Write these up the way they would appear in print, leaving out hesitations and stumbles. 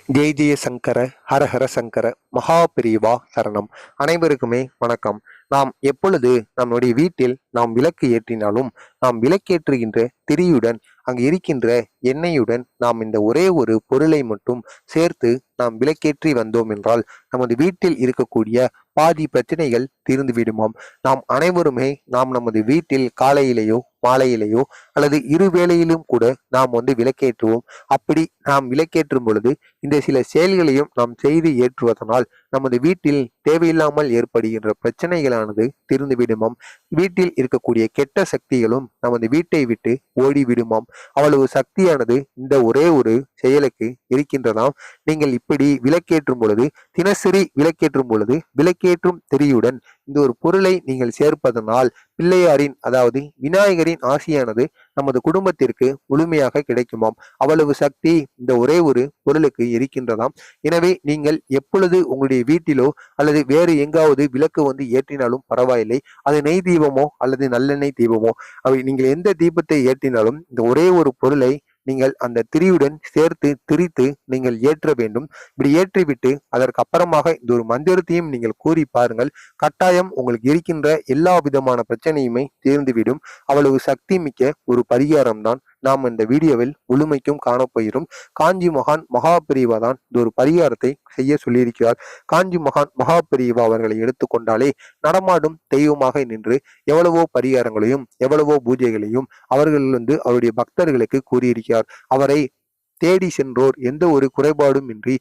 ஜெய் ஜெய சங்கர ஹரஹர சங்கர மகா பெரிவா சரணம். அனைவருக்குமே வணக்கம். நாம் எப்பொழுது நம்முடைய வீட்டில் நாம் விளக்கு ஏற்றினாலும் நாம் விளக்கேற்றுகின்ற திரியுடன் அங்கு இருக்கின்ற எண்ணெயுடன் நாம் இந்த ஒரே ஒரு பொருளை மட்டும் சேர்த்து நாம் விளக்கேற்றி வந்தோம் என்றால் நமது வீட்டில் இருக்கக்கூடிய பாதி பிரச்சனைகள் தீர்ந்து விடுமாம். நாம் அனைவருமே நமது வீட்டில் காலையிலேயோ மாலையிலேயோ அல்லது இரு வேளையிலும் கூட நாம் விளக்கேற்றுவோம். அப்படி நாம் விளக்கேற்றும் பொழுது இந்த சில செயல்களையும் நாம் செய்து ஏற்றுவதனால் நமது வீட்டில் தேவையில்லாமல் ஏற்படுகின்ற பிரச்சனைகளானது தீர்ந்துவிடுமாம். வீட்டில் இருக்கக்கூடிய கெட்ட சக்திகளும் நமது வீட்டை விட்டு ஓடிவிடுமாம். அவ்வளவு சக்தியானது இந்த ஒரே ஒரு செயலுக்கு இருக்கின்றதாம். நீங்கள் இப்படி விளக்கேற்றும் பொழுது, தினசரி விளக்கேற்றும் பொழுது, விளக்கேற்றும் திரியுடன் இந்த ஒரு பொருளை நீங்கள் சேர்ப்பதனால் பிள்ளையாரின் அதாவது விநாயகரின் ஆசியானது நமது குடும்பத்திற்கு முழுமையாக கிடைக்குமாம். அவ்வளவு சக்தி இந்த ஒரே ஒரு பொருளுக்கு இருக்கின்றதாம். எனவே நீங்கள் எப்பொழுது உங்களுடைய வீட்டிலோ அல்லது வேறு எங்காவது விளக்கு ஏற்றினாலும் பரவாயில்லை. அது நெய் தீபமோ அல்லது நல்லெண்ணெய் தீபமோ, அவை நீங்கள் எந்த தீபத்தை ஏற்றினாலும் இந்த ஒரே ஒரு பொருளை நீங்கள் அந்த திரியுடன் சேர்த்து திரித்து நீங்கள் ஏற்ற வேண்டும். இப்படி ஏற்றிவிட்டு அதற்கு அப்புறமாக இந்த ஒரு மந்திரத்தையும் நீங்கள் கூறி பாருங்கள். கட்டாயம் உங்களுக்கு இருக்கின்ற எல்லா விதமான பிரச்சனையுமே தீர்ந்துவிடும். அவ்வளவு சக்தி மிக்க ஒரு பரிகாரம் தான் நாம் இந்த வீடியோவில் முழுமைக்கும் காணப்போகிறோம். காஞ்சி மகான் மகாபிரிவா தான் இந்த ஒரு பரிகாரத்தை செய்ய சொல்லியிருக்கிறார். காஞ்சி மகான் மகாபிரிவா அவர்களை எடுத்துக்கொண்டாலே நடமாடும் தெய்வமாக நின்று எவ்வளவோ பரிகாரங்களையும் எவ்வளவோ பூஜைகளையும் அவர்கள் அவருடைய பக்தர்களுக்கு கூறியிருக்கிறார். அவரை தேடி சென்றோர் எந்த ஒரு குறைபாடும் இன்றி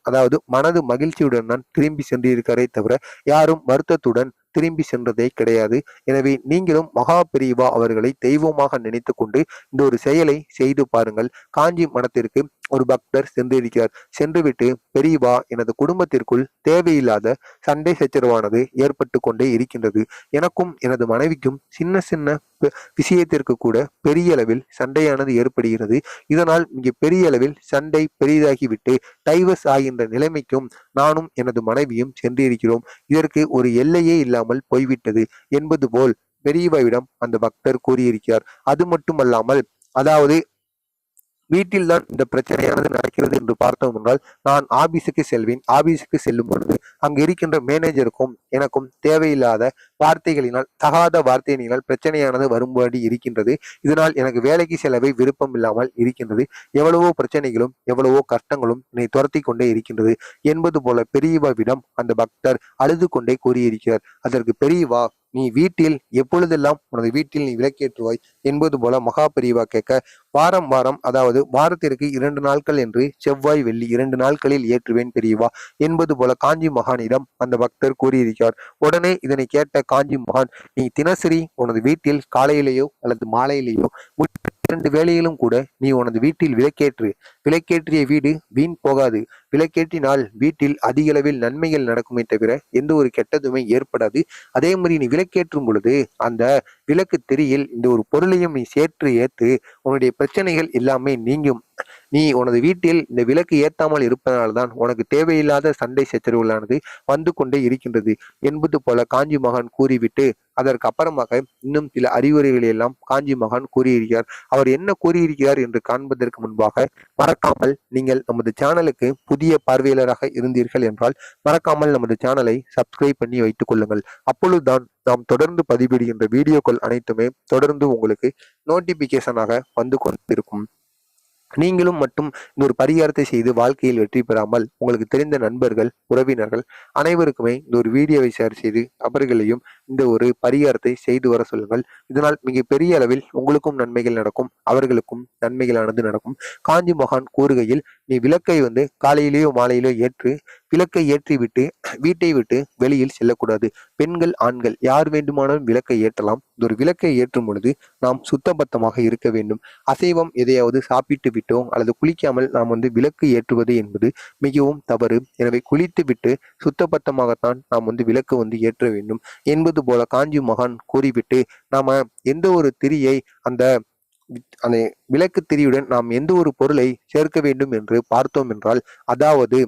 அதாவது மனது மகிழ்ச்சியுடன் தான் திரும்பி சென்றிருக்காரே தவிர யாரும் வருத்தத்துடன் திரும்பி சென்றதே கிடையாது. எனவே நீங்களும் மகா பெரியவா அவர்களை தெய்வமாக நினைத்து கொண்டு இந்த ஒரு செயலை செய்து பாருங்கள். காஞ்சி மடத்திற்கு ஒரு பக்தர் சென்றிருக்கிறார். சென்றுவிட்டு, பெரியவா, எனது குடும்பத்திற்குள் தேவையில்லாத சண்டை சச்சரவானது ஏற்பட்டு கொண்டே இருக்கின்றது. எனக்கும் எனது மனைவிக்கும் சின்ன சின்ன விஷயத்திற்கு கூட பெரிய அளவில் சண்டையானது ஏற்படுகிறது. இதனால் இங்கே பெரிய அளவில் சண்டை பெரிதாகிவிட்டு டைவர்ஸ் ஆகின்ற நிலைமைக்கும் நானும் எனது மனைவியும் சென்றிருக்கிறோம். இதற்கு ஒரு எல்லையே இல்லாமல் போய்விட்டது என்பது போல் பெரியவாவிடம் அந்த பக்தர் கூறியிருக்கிறார். அது மட்டுமல்லாமல், அதாவது வீட்டில் தான் இந்த பிரச்சனையானது நடக்கிறது என்று பார்த்தோம் என்றால், நான் ஆபீஸுக்கு செல்வேன். ஆபீஸுக்கு செல்லும் பொழுது அங்கு இருக்கின்ற மேனேஜருக்கும் எனக்கும் தேவையில்லாத வார்த்தைகளினால், தகாத வார்த்தையினால் பிரச்சனையானது வரும்படி இருக்கின்றது. இதனால் எனக்கு வேலைக்கு செல்லவே விருப்பம் இல்லாமல் இருக்கின்றது. எவ்வளவோ பிரச்சனைகளும் எவ்வளவோ கஷ்டங்களும் என்னை துரத்தி கொண்டே இருக்கின்றது என்பது போல பெரியவாவிடம் அந்த பக்தர் அழுது கொண்டே கூறியிருக்கிறார். அதற்கு பெரியவா, நீ வீட்டில் எப்பொழுதெல்லாம் உனது வீட்டில் நீ விளக்கேற்றுவாய் என்பது போல மகா பெரியவா கேட்க, வாரம் வாரம், அதாவது வாரத்திற்கு 2 நாட்கள் என்று செவ்வாய் வெள்ளி 2 நாட்களில் ஏற்றுவேன் பெரியவா என்பது போல காஞ்சி மகானிடம் அந்த பக்தர் கூறியிருக்கிறார். உடனே இதனை கேட்ட காஞ்சி மகான், நீ தினசரி உனது வீட்டில் காலையிலேயோ அல்லது மாலையிலேயோ 2 வேளையிலும் கூட நீ உனது வீட்டில் விளக்கேற்று. விளக்கேற்றிய வீடு வீண் போகாது. விளக்கேற்றினால் வீட்டில் அதிக அளவில் நன்மைகள் நடக்குமே தவிர எந்த ஒரு கெட்டதுமே ஏற்படாது. அதே மாதிரி நீ விளக்கேற்றும் பொழுது அந்த விளக்கு திரியில் இந்த ஒரு பொருளையும் நீ சேர்த்து ஏத்து உன்னுடைய பிரச்சனைகள் எல்லாமே நீங்கும். நீ உனது வீட்டில் இந்த விளக்கு ஏத்தாமல் இருப்பதனால்தான் உனக்கு தேவையில்லாத சண்டை சச்சரவுகளானது வந்து கொண்டே இருக்கின்றது என்பது போல காஞ்சி மகான் கூறிவிட்டு அதற்கு அப்புறமாக இன்னும் சில அறிவுரைகளை எல்லாம் காஞ்சி மகான் கூறியிருக்கிறார். அவர் என்ன கூறியிருக்கிறார் என்று காண்பதற்கு முன்பாக மறக்காமல் நீங்கள் நமது சேனலுக்கு புதிய பார்வையாளராக இருந்தீர்கள் என்றால் மறக்காமல் நமது சேனலை சப்ஸ்கிரைப் பண்ணி வைத்துக் கொள்ளுங்கள். அப்பொழுதுதான் நாம் தொடர்ந்து பதிவிடுகின்ற வீடியோக்கள் அனைத்துமே தொடர்ந்து உங்களுக்கு நோட்டிபிகேஷனாக வந்து கொண்டிருக்கும். நீங்களும் மட்டும் இந்த ஒரு பரிகாரத்தை செய்து வாழ்க்கையில் வெற்றி பெறாமல் உங்களுக்கு தெரிந்த நண்பர்கள், உறவினர்கள் அனைவருக்குமே இந்த ஒரு வீடியோவை ஷேர் செய்து அவர்களையும் இந்த ஒரு பரிகாரத்தை செய்து வர சொல்லுங்கள். இதனால் மிக பெரிய அளவில் உங்களுக்கும் நன்மைகள் நடக்கும், அவர்களுக்கும் நன்மைகளானது நடக்கும். காஞ்சி மகான் கூறுகையில், நீ விளக்கை காலையிலேயோ மாலையிலோ ஏற்று விளக்கை ஏற்றி விட்டு வீட்டை விட்டு வெளியில் செல்லக்கூடாது. பெண்கள், ஆண்கள் யார் வேண்டுமானாலும் விளக்கை ஏற்றலாம். இந்த ஒரு விளக்கை ஏற்றும் பொழுது நாம் சுத்தபத்தமாக இருக்க வேண்டும். அசைவம் எதையாவது சாப்பிட்டு விட்டோ அல்லது குளிக்காமல் நாம் விளக்கு ஏற்றுவது என்பது மிகவும் தவறு. எனவே குளித்து விட்டு சுத்தபத்தமாகத்தான் நாம் விளக்கு ஏற்ற வேண்டும் என்பது போல காஞ்சி மகான் கூறிவிட்டு, நாம எந்த ஒரு திரியை அந்த அந்த விளக்கு திரியுடன் நாம் எந்த ஒரு பொருளை சேர்க்க வேண்டும் என்று பார்த்தோம் என்றால், அதாவது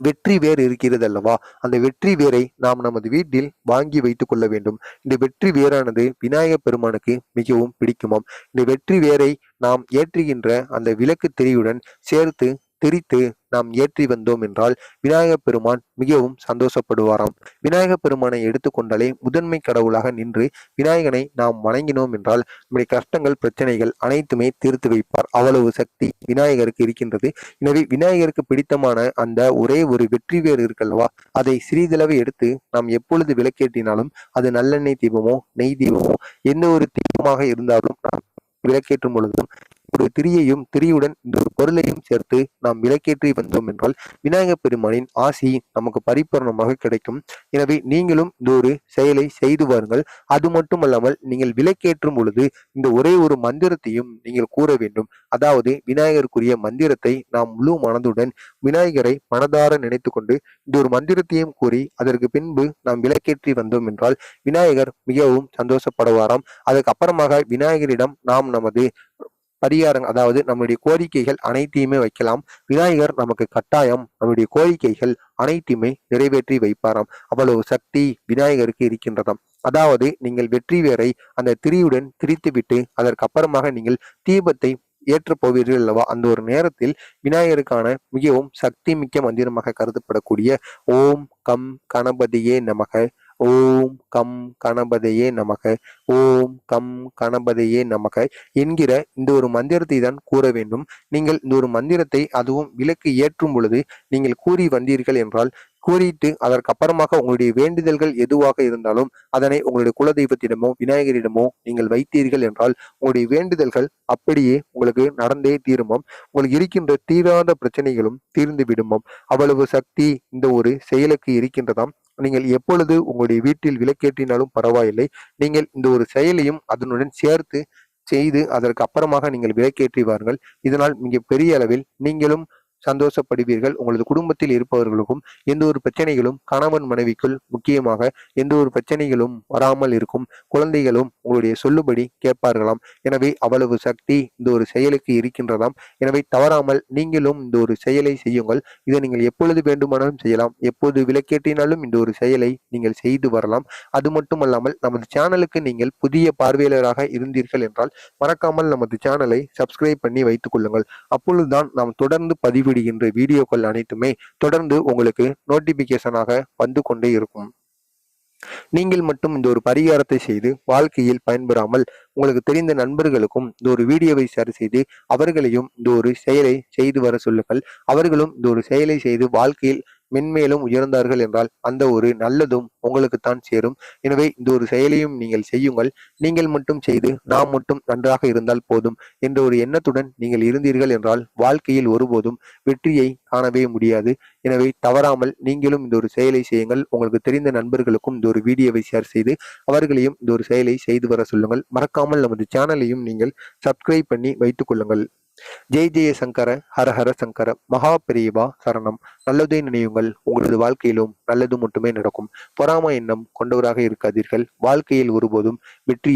வெற்றி வேர் இருக்கிறது அல்லவா, அந்த வெற்றி வேரை நாம் நமது வீட்டில் வாங்கி வைத்துக் கொள்ள வேண்டும். இந்த வெற்றி வேரானது விநாயகப் பெருமானுக்கு மிகவும் பிடிக்குமாம். இந்த வெற்றி வேரை நாம் ஏற்றுகின்ற அந்த விளக்கு திரியுடன் சேர்த்து திரித்து நாம் ஏற்றி வந்தோம் என்றால் விநாயகப் பெருமான் மிகவும் சந்தோஷப்படுவாராம். விநாயகப் பெருமானை எடுத்துக்கொண்டாலே முதன்மை கடவுளாக நின்று விநாயகனை நாம் வணங்கினோம் என்றால் நம்முடைய கஷ்டங்கள் பிரச்சனைகள் அனைத்துமே தீர்த்து வைப்பார். அவ்வளவு சக்தி விநாயகருக்கு இருக்கின்றது. எனவே விநாயகருக்கு பிடித்தமான அந்த ஒரே ஒரு வெற்றி வேர் இருக்கல்லவா, அதை சிறிதளவு எடுத்து நாம் எப்பொழுது விளக்கேற்றினாலும் அது நல்லெண்ணெய் தீபமோ நெய் தீபமோ எந்த ஒரு தீபமாக இருந்தாலும் நாம் விளக்கேற்றும் பொழுதும் ஒரு திரியையும் திரியுடன் இந்த ஒரு பொருளையும் சேர்த்து நாம் விளக்கேற்றி வந்தோம் என்றால் விநாயகப் பெருமானின் ஆசி நமக்கு பரிபூர்ணமாக கிடைக்கும். எனவே நீங்களும் இந்த ஒரு செயலை செய்து வாருங்கள். அது மட்டுமல்லாமல் நீங்கள் விளக்கேற்றும் பொழுது இந்த ஒரே ஒரு மந்திரத்தையும் நீங்கள் கூற வேண்டும். அதாவது விநாயகருக்குரிய மந்திரத்தை நாம் முழு மனதுடன் விநாயகரை மனதார நினைத்து கொண்டு இந்த ஒரு மந்திரத்தையும் கூறி அதற்கு பின்பு நாம் விளக்கேற்றி வந்தோம் என்றால் விநாயகர் மிகவும் சந்தோஷப்படுவாராம். அதுக்கு அப்புறமாக விநாயகரிடம் நாம் நமது பரிகாரம், அதாவது நம்முடைய கோரிக்கைகள் அனைத்தையுமே வைக்கலாம். விநாயகர் நமக்கு கட்டாயம் நம்முடைய கோரிக்கைகள் அனைத்தையுமே நிறைவேற்றி வைப்பாராம். அவ்வளவு சக்தி விநாயகருக்கு இருக்கின்றதாம். அதாவது நீங்கள் வெற்றி வேரை அந்த திரியுடன் திரித்துவிட்டு அதற்கு அப்புறமாக நீங்கள் தீபத்தை ஏற்றப் போவீர்கள் அல்லவா, அந்த ஒரு நேரத்தில் விநாயகருக்கான மிகவும் சக்தி மிக்க மந்திரமாக கருதப்படக்கூடிய ஓம் கம் கணபதியே நமக, ஓம் கம் கணபதியே நமக, ஓம் கம் கணபதியே நமக என்கிற இந்த ஒரு மந்திரத்தை தான் கூற வேண்டும். நீங்கள் இந்த ஒரு மந்திரத்தை அதுவும் விளக்கு ஏற்றும் பொழுது நீங்கள் கூறி வந்தீர்கள் என்றால் கூறிட்டு அதற்கு அப்புறமாக உங்களுடைய வேண்டுதல்கள் எதுவாக இருந்தாலும் அதனை உங்களுடைய குலதெய்வத்திடமோ விநாயகரிடமோ நீங்கள் வைத்தீர்கள் என்றால் உங்களுடைய வேண்டுதல்கள் அப்படியே உங்களுக்கு நடந்தே தீருமாம். உங்களுக்கு இருக்கின்ற தீராத பிரச்சனைகளும் தீர்ந்து விடுமாம். அவ்வளவு சக்தி இந்த ஒரு செயலுக்கு இருக்கின்றதாம். நீங்கள் எப்பொழுது உங்களுடைய வீட்டில் விளக்கேற்றினாலும் பரவாயில்லை, நீங்கள் இந்த ஒரு செயலையும் அதனுடன் சேர்த்து செய்து அதற்கு அப்புறமாக நீங்கள் விளக்கேற்றி வாருங்கள். இதனால் மிக பெரிய அளவில் நீங்களும் சந்தோஷப்படுவீர்கள். உங்களது குடும்பத்தில் இருப்பவர்களுக்கும் எந்த ஒரு பிரச்சனைகளும் கணவன் மனைவிக்குள் முக்கியமாக எந்த ஒரு பிரச்சனைகளும் வராமல் இருக்கும். குழந்தைகளும் உங்களுடைய சொல்லுபடி கேட்பார்களாம். எனவே அவ்வளவு சக்தி இந்த ஒரு செயலுக்கு இருக்கின்றதாம். எனவே தவறாமல் நீங்களும் இந்த ஒரு செயலை செய்யுங்கள். இதை நீங்கள் எப்பொழுது வேண்டுமானாலும் செய்யலாம். எப்போது விளக்கேற்றினாலும் இந்த ஒரு செயலை நீங்கள் செய்து வரலாம். அது மட்டுமல்லாமல் நமது சேனலுக்கு நீங்கள் புதிய பார்வையாளராக இருந்தீர்கள் என்றால் மறக்காமல் நமது சேனலை சப்ஸ்கிரைப் பண்ணி வைத்துக் கொள்ளுங்கள். அப்பொழுதுதான் நாம் தொடர்ந்து பதிவிடுகின்ற வீடியோக்கள் அனைத்துமே தொடர்ந்து உங்களுக்கு நோட்டிபிகேஷனாக வந்து கொண்டே இருக்கும். நீங்கள் மட்டும் இந்த ஒரு பரிகாரத்தை செய்து வாழ்க்கையில் பயன்பெறாமல் உங்களுக்கு தெரிந்த நண்பர்களுக்கும் இந்த ஒரு வீடியோவை ஷேர் செய்து அவர்களையும் இந்த ஒரு செயலை செய்து வர சொல்லுங்கள். அவர்களும் இந்த ஒரு செயலை செய்து வாழ்க்கையில் மென்மேலும் உயர்ந்தார்கள் என்றால் அந்த ஒரு நல்லதும் உங்களுக்குத்தான் சேரும். எனவே இந்த ஒரு செயலையும் நீங்கள் செய்யுங்கள். நீங்கள் மட்டும் செய்து நாம் மட்டும் நன்றாக இருந்தால் போதும் என்ற ஒரு எண்ணத்துடன் நீங்கள் இருந்தீர்கள் என்றால் வாழ்க்கையில் ஒருபோதும் வெற்றியை காணவே முடியாது. எனவே தவறாமல் நீங்களும் இந்த ஒரு செயலை செய்யுங்கள். உங்களுக்கு தெரிந்த நண்பர்களுக்கும் இந்த ஒரு வீடியோவை ஷேர் செய்து அவர்களையும் இந்த ஒரு செயலை செய்து வர சொல்லுங்கள். மறக்காமல் நமது சேனலையும் நீங்கள் சப்ஸ்கிரைப் பண்ணி வைத்துக் கொள்ளுங்கள். ஜெய் ஜெய சங்கர, ஹர ஹர சங்கர, மகா பெரியவா சரணம். நல்லதே நினையுங்கள். உங்களது வாழ்க்கையிலும் நல்லது மட்டுமே நடக்கும். பொறாமை எண்ணம் கொண்டவராக இருக்காதீர்கள். வாழ்க்கையில் ஒருபோதும் வெற்றி